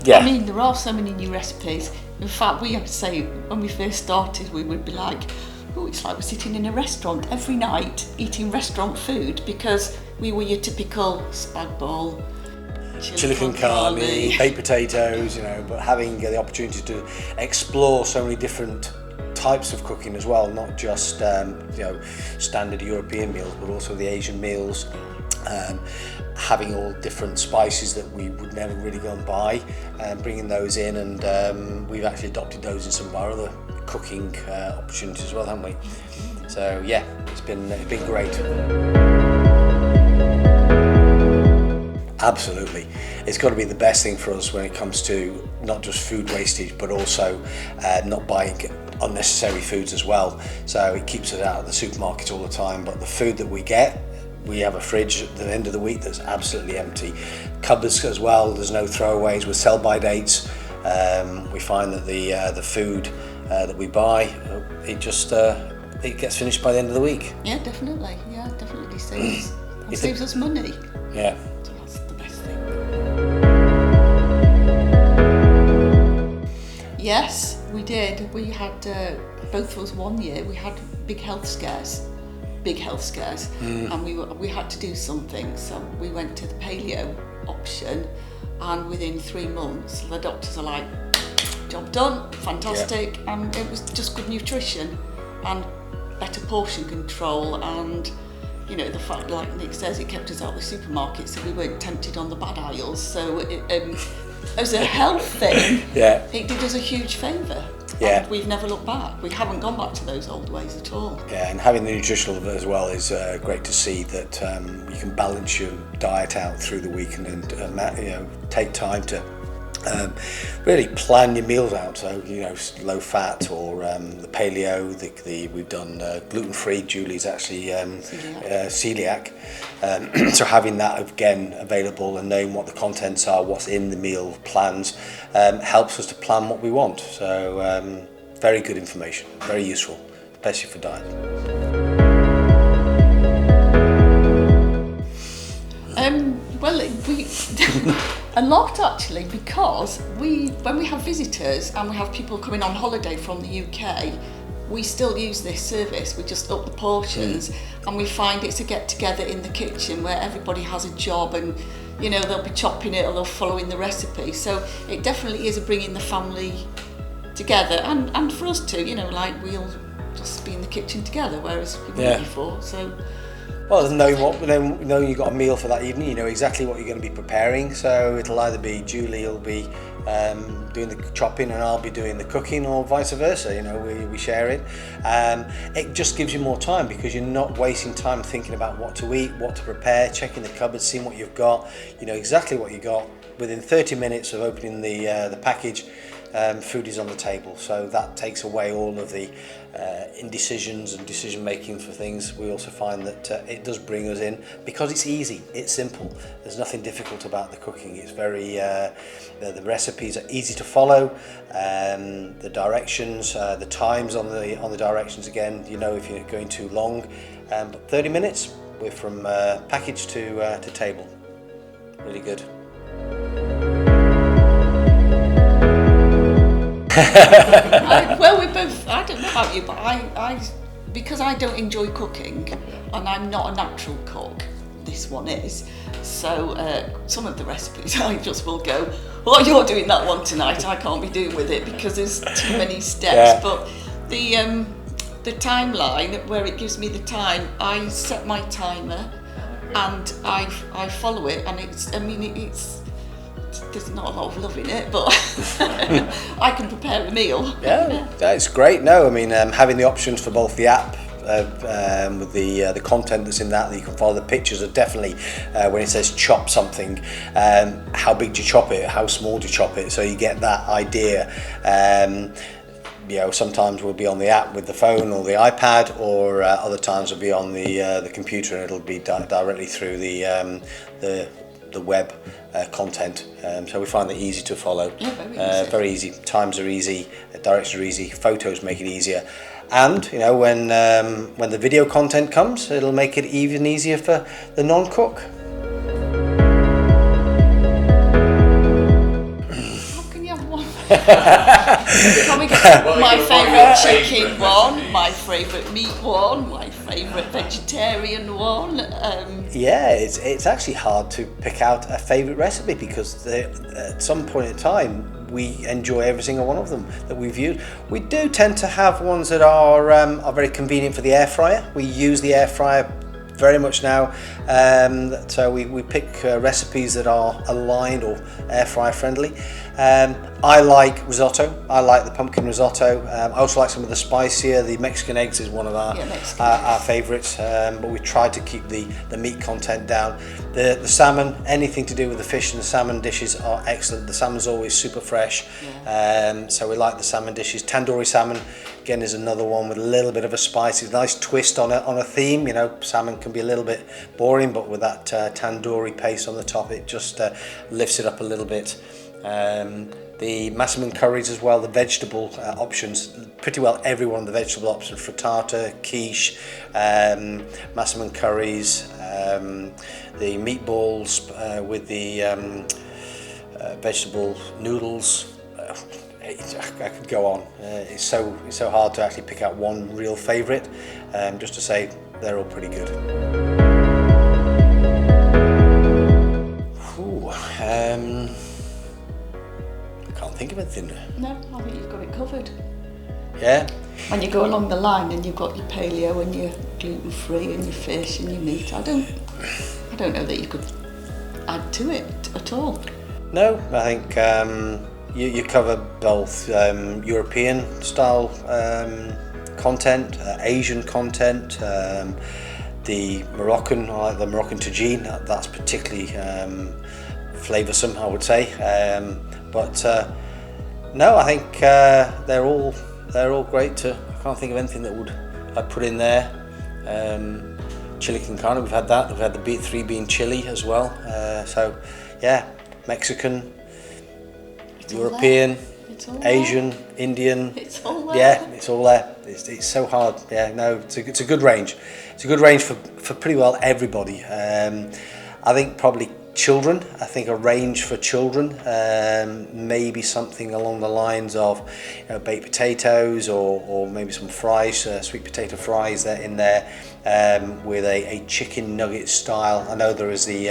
Yeah. I mean, there are so many new recipes. In fact, we have to say, when we first started, we would be like, oh, it's like we're sitting in a restaurant every night eating restaurant food, because we were your typical spag bol, chili con carne, baked potatoes, you know, but having the opportunity to explore so many different types of cooking as well, not just you know, standard European meals, but also the Asian meals, having all different spices that we would never really go and buy, bringing those in, and we've actually adopted those in some of our other cooking opportunities as well, haven't we? So yeah, it's been great. Absolutely. It's got to be the best thing for us when it comes to not just food wastage, but also not buying unnecessary foods as well. So it keeps us out of the supermarket all the time, but the food that we get, we have a fridge at the end of the week that's absolutely empty. Cupboards as well, there's no throwaways with sell-by dates. We find that the food that we buy, it just it gets finished by the end of the week. Yeah, definitely. Yeah, definitely saves. It saves us money. Yeah. So that's the best thing. Yes, we did. We had both of us one year. We had big health scares, and we had to do something. So we went to the paleo option, and within 3 months, the doctors are like, "Job done, fantastic," yeah. And it was just good nutrition and better portion control, and you know, the fact, like Nick says, it kept us out of the supermarket, so we weren't tempted on the bad aisles. So as a health thing, yeah, it did us a huge favour. Yeah. And we've never looked back. We haven't gone back to those old ways at all. Yeah, and having the nutritional of it as well is great to see that you can balance your diet out through the week, and you know, take time to really plan your meals out. So, you know, low fat, or the paleo, we've done gluten-free. Julie's actually celiac. So having that again available and knowing what the contents are, what's in the meal plans, helps us to plan what we want. So very good information, very useful, especially for diet. Well, we a lot actually, because when we have visitors and we have people coming on holiday from the UK, we still use this service. We just up the portions, and we find it's a get together in the kitchen where everybody has a job, and you know, they'll be chopping it or they'll following the recipe. So it definitely is a bringing the family together, and for us too, you know, like we'll just be in the kitchen together, whereas we weren't before. So. Well, knowing you've got a meal for that evening, you know exactly what you're going to be preparing. So it'll either be Julie will be doing the chopping and I'll be doing the cooking, or vice versa. You know, we share it. It just gives you more time, because you're not wasting time thinking about what to eat, what to prepare, checking the cupboard, seeing what you've got. You know exactly what you got. Within 30 minutes of opening the package, food is on the table. So that takes away all of the indecisions and decision making for things. We also find that it does bring us in, because it's easy, it's simple. There's nothing difficult about the cooking. It's very the recipes are easy to follow. The directions, the times on the directions, again, you know, if you're going too long, but 30 minutes, we're from package to table. Really good. Well, we both, I don't know about you, but I because I don't enjoy cooking and I'm not a natural cook, this one is, so some of the recipes I just will go, oh, you're doing that one tonight, I can't be doing with it because there's too many steps. Yeah. But the timeline where it gives me the time, I set my timer and I follow it, and it's there's not a lot of love in it, but I can prepare a meal. Yeah, that's great. No, I mean, having the options for both the app with the content that's in that you can follow, the pictures are definitely, when it says chop something, how big do you chop it, how small do you chop it, so you get that idea. You know, sometimes we'll be on the app with the phone or the iPad, or other times we'll be on the computer, and it'll be directly through the web content. So we find that easy to follow. Yeah, very easy. Times are easy, directions are easy, photos make it easier. And you know, when the video content comes, it'll make it even easier for the non-cook. Can we get my favourite chicken one, my favourite meat one, my favourite vegetarian one? Yeah, it's actually hard to pick out a favourite recipe because at some point in time we enjoy every single one of them that we've used. We do tend to have ones that are very convenient for the air fryer. We use the air fryer very much now, so we pick recipes that are aligned or air fryer friendly. I like risotto. I like the pumpkin risotto. I also like some of the spicier. The Mexican eggs is one of our favourites, but we try to keep the meat content down. The salmon, anything to do with the fish and the salmon dishes are excellent. The salmon's always super fresh, so we like the salmon dishes. Tandoori salmon, again, is another one with a little bit of a spice. It's a nice twist on a theme. You know, salmon can be a little bit boring, but with that tandoori paste on the top, it just lifts it up a little bit. The massaman curries as well, the vegetable options, pretty well every one of the vegetable options, frittata, quiche, massaman curries, the meatballs with the vegetable noodles. I could go on. It's so hard to actually pick out one real favourite, just to say they're all pretty good. I can't think of anything. No, I think you've got it covered. Yeah. When you go along the line and you've got your paleo and your gluten-free and your fish and your meat, I don't know that you could add to it at all. No, I think you cover both European style content, Asian content, the Moroccan, I like the Moroccan tagine. That's particularly flavoursome, I would say. But no, I think they're all great. I can't think of anything that I'd put in there. Chili con carne, we've had that. We've had the three bean chili as well. So yeah, Mexican, European, Asian, Indian. It's all there. Yeah, it's all there. It's so hard. Yeah, no, it's a good range. It's a good range for pretty well everybody. I think probably children. I think a range for children, maybe something along the lines of baked potatoes or maybe some fries, sweet potato fries that in there with a chicken nugget style. I know there is the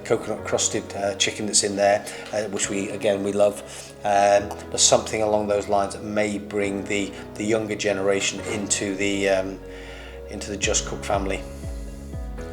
coconut crusted chicken that's in there, which we love. But something along those lines that may bring the younger generation into the Justcook family.